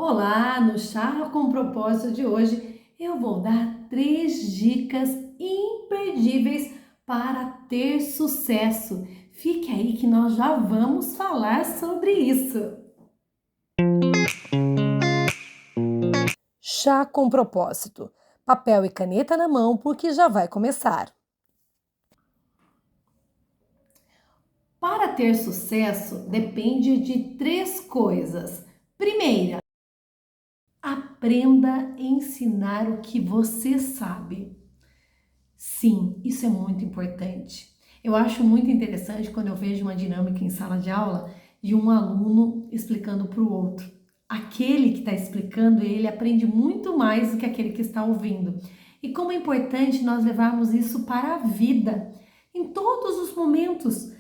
Olá, no Chá com Propósito de hoje eu vou dar 3 dicas imperdíveis para ter sucesso. Fique aí que nós já vamos falar sobre isso. Chá com Propósito. Papel e caneta na mão porque já vai começar. Para ter sucesso depende de 3 coisas. Primeira, aprenda a ensinar o que você sabe. Sim, isso é muito importante. Eu acho muito interessante quando eu vejo uma dinâmica em sala de aula de um aluno explicando para o outro. Aquele que está explicando, ele aprende muito mais do que aquele que está ouvindo. E como é importante nós levarmos isso para a vida, em todos os momentos,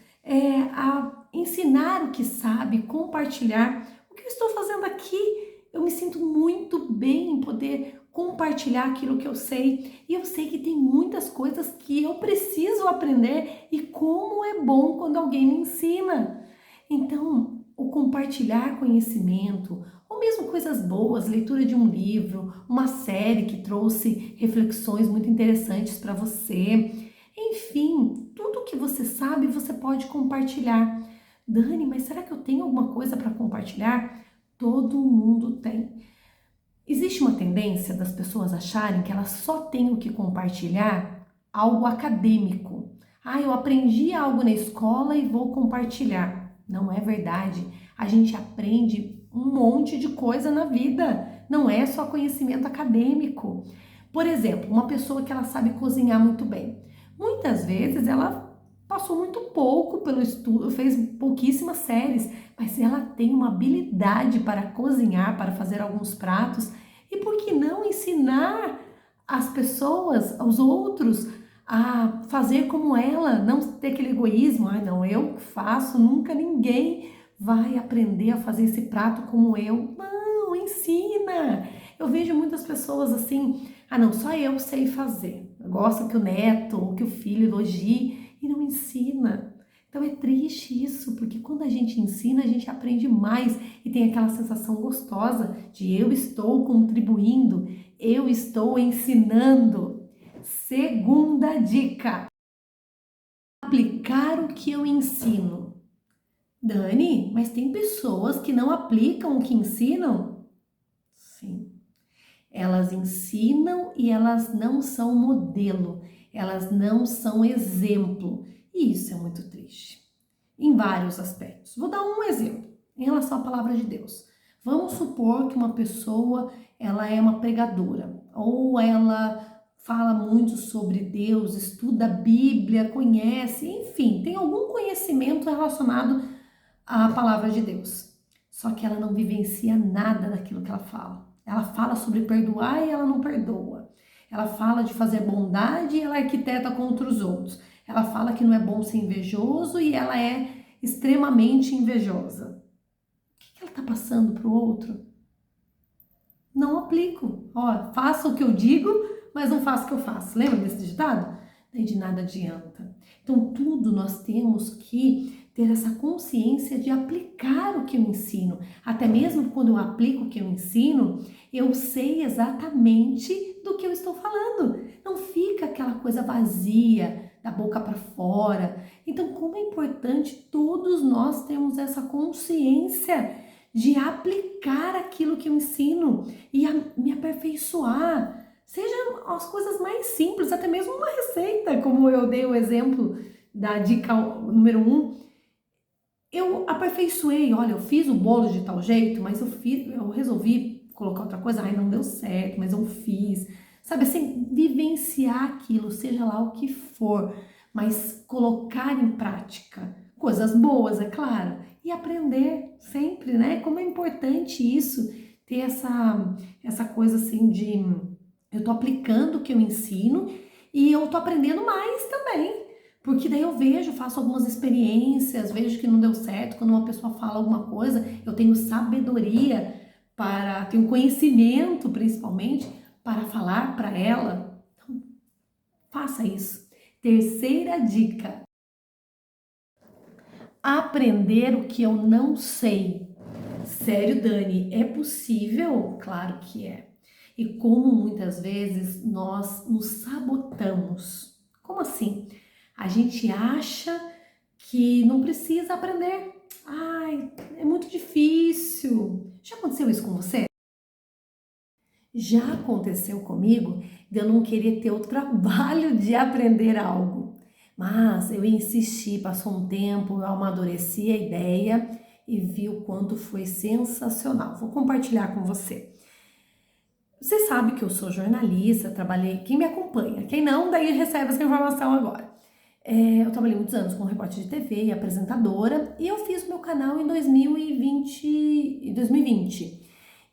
a ensinar o que sabe, compartilhar. O que eu estou fazendo aqui? Eu me sinto muito bem em poder compartilhar aquilo que eu sei. E eu sei que tem muitas coisas que eu preciso aprender e como é bom quando alguém me ensina. Então, o compartilhar conhecimento, ou mesmo coisas boas, leitura de um livro, uma série que trouxe reflexões muito interessantes para você. Enfim, tudo que você sabe você pode compartilhar. Dani, mas será que eu tenho alguma coisa para compartilhar? Todo mundo tem. Existe uma tendência das pessoas acharem que elas só têm o que compartilhar algo acadêmico. Ah, eu aprendi algo na escola e vou compartilhar. Não é verdade. A gente aprende um monte de coisa na vida. Não é só conhecimento acadêmico. Por exemplo, uma pessoa que ela sabe cozinhar muito bem. Muitas vezes ela passou muito pouco pelo estudo, fez pouquíssimas séries, mas ela tem uma habilidade para cozinhar, para fazer alguns pratos. E por que não ensinar as pessoas, aos outros, a fazer como ela, não ter aquele egoísmo, ah, não, eu faço, nunca ninguém vai aprender a fazer esse prato como eu. Não, ensina. Eu vejo muitas pessoas assim, ah, não, só eu sei fazer. Gosta que o neto ou que o filho elogie e não ensina. Então é triste isso, porque quando a gente ensina, a gente aprende mais e tem aquela sensação gostosa de eu estou contribuindo, eu estou ensinando. Segunda dica: aplicar o que eu ensino. Dani, mas tem pessoas que não aplicam o que ensinam? Sim. Elas ensinam e elas não são modelo, elas não são exemplo. E isso é muito triste, em vários aspectos. Vou dar um exemplo em relação à palavra de Deus. Vamos supor que uma pessoa, ela é uma pregadora, ou ela fala muito sobre Deus, estuda a Bíblia, conhece, enfim, tem algum conhecimento relacionado à palavra de Deus. Só que ela não vivencia nada daquilo que ela fala. Ela fala sobre perdoar e ela não perdoa. Ela fala de fazer bondade e ela arquiteta contra os outros. Ela fala que não é bom ser invejoso e ela é extremamente invejosa. O que ela está passando para o outro? Não aplico. Ó, faça o que eu digo, mas não faça o que eu faço. Lembra desse ditado? Daí de nada adianta. Então, tudo nós temos que ter essa consciência de aplicar o que eu ensino. Até mesmo quando eu aplico o que eu ensino, eu sei exatamente do que eu estou falando. Não fica aquela coisa vazia, da boca para fora. Então, como é importante todos nós termos essa consciência de aplicar aquilo que eu ensino e me aperfeiçoar. Sejam as coisas mais simples, até mesmo uma receita, como eu dei o exemplo da dica número 1. Eu aperfeiçoei, olha, eu fiz o bolo de tal jeito, mas eu resolvi colocar outra coisa, ai, não deu certo, mas eu fiz. Sabe assim, vivenciar aquilo, seja lá o que for, mas colocar em prática. Coisas boas, é claro, e aprender sempre, né? Como é importante isso, ter essa coisa assim de eu tô aplicando o que eu ensino e eu tô aprendendo mais também. Porque daí eu vejo, faço algumas experiências, vejo que não deu certo. Quando uma pessoa fala alguma coisa, eu tenho sabedoria tenho conhecimento principalmente para falar para ela. Então, faça isso. Terceira dica: aprender o que eu não sei. sério, Dani, é possível? Claro que é. E como muitas vezes nós nos sabotamos. Como assim? A gente acha que não precisa aprender. Ai, é muito difícil. Já aconteceu isso com você? Já aconteceu comigo de eu não querer ter o trabalho de aprender algo. Mas eu insisti, passou um tempo, eu amadureci a ideia e vi o quanto foi sensacional. Vou compartilhar com você. Você sabe que eu sou jornalista, trabalhei. Quem me acompanha, quem não, daí recebe essa informação agora. Eu trabalhei muitos anos como repórter de TV e apresentadora e eu fiz o meu canal em 2020.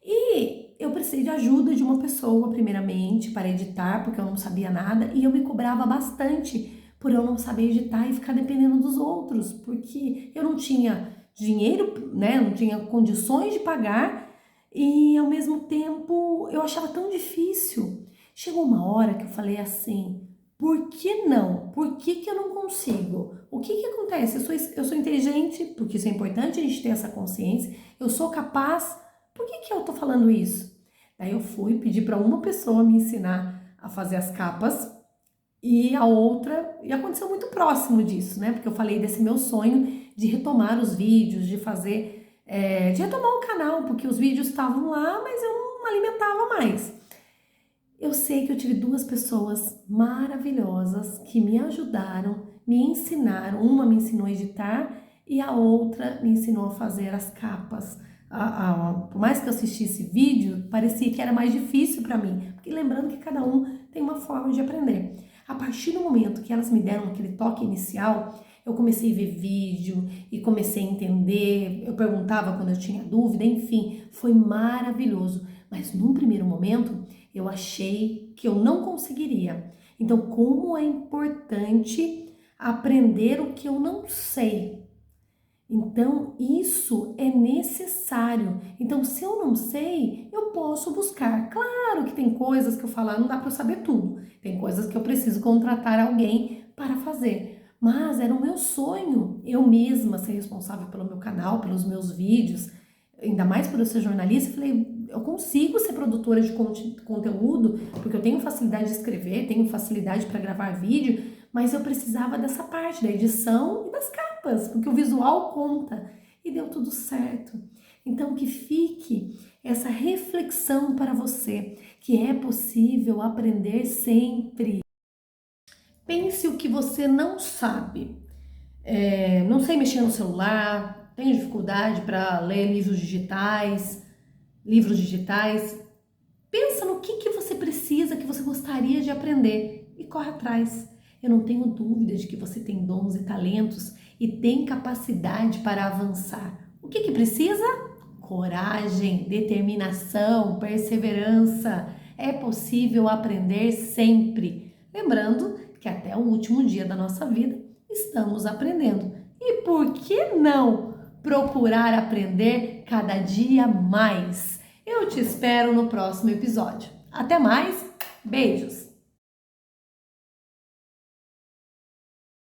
E eu precisei de ajuda de uma pessoa, primeiramente, para editar, porque eu não sabia nada e eu me cobrava bastante por eu não saber editar e ficar dependendo dos outros, porque eu não tinha dinheiro, né? Não tinha condições de pagar e ao mesmo tempo eu achava tão difícil. Chegou uma hora que eu falei assim: por que não? Por que eu não consigo? O que acontece? Eu sou inteligente, porque isso é importante a gente ter essa consciência, eu sou capaz. Por que eu tô falando isso? Daí eu fui pedir para uma pessoa me ensinar a fazer as capas e a outra, e aconteceu muito próximo disso, né? Porque eu falei desse meu sonho de retomar os vídeos, de fazer, de retomar o canal, porque os vídeos estavam lá, mas eu não alimentava mais. Eu sei que eu tive duas pessoas maravilhosas que me ajudaram, me ensinaram. Uma me ensinou a editar e a outra me ensinou a fazer as capas. Por mais que eu assistisse vídeo, parecia que era mais difícil para mim, porque lembrando que cada um tem uma forma de aprender. A partir do momento que elas me deram aquele toque inicial, eu comecei a ver vídeo e comecei a entender, eu perguntava quando eu tinha dúvida, enfim, foi maravilhoso. Mas num primeiro momento, eu achei que eu não conseguiria. Então, como é importante aprender o que eu não sei. Então, isso é necessário. Então, se eu não sei, eu posso buscar. Claro que tem coisas que eu falar, não dá para eu saber tudo. Tem coisas que eu preciso contratar alguém para fazer. Mas era o meu sonho, eu mesma ser responsável pelo meu canal, pelos meus vídeos, ainda mais por eu ser jornalista. Eu falei, eu consigo ser produtora de conteúdo, porque eu tenho facilidade de escrever, tenho facilidade para gravar vídeo, mas eu precisava dessa parte da edição e das capas, porque o visual conta. E deu tudo certo. Então que fique essa reflexão para você, que é possível aprender sempre. Pense o que você não sabe. Não sei mexer no celular, tenho dificuldade para ler livros digitais. Pensa no que você precisa, que você gostaria de aprender e corre atrás. Eu não tenho dúvida de que você tem dons e talentos e tem capacidade para avançar. O que precisa? Coragem, determinação, perseverança. É possível aprender sempre. Lembrando que até o último dia da nossa vida estamos aprendendo. E por que não procurar aprender cada dia mais? Eu te espero no próximo episódio. Até mais, beijos!